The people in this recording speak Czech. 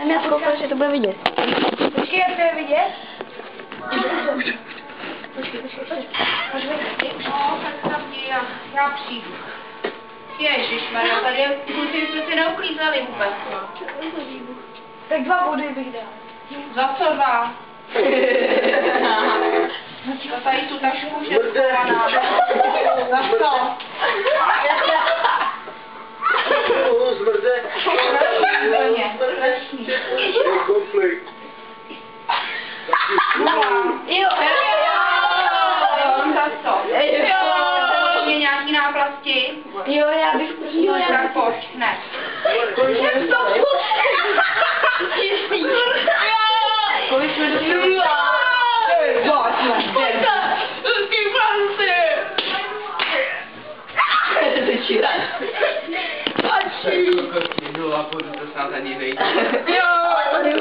Já koukám, že to bude vidět. Počkej, jak to je vidět? Počkej. No, tak tam já přijdu. Ježišmarja, tady kluci jsme si neuklízeli vůbec. Tak 2 body bych dal. Za co 2? Za tady tu tašku už je schovaná. Za co? Zmrde. Konflikt. Jo. Za co? Je nějaký náplasti? Jo, já bych Jo, tak pojď, hned. Jak to jistý. Kolik jsme dostali? To čirá. No a půjdu to snad ani vejde.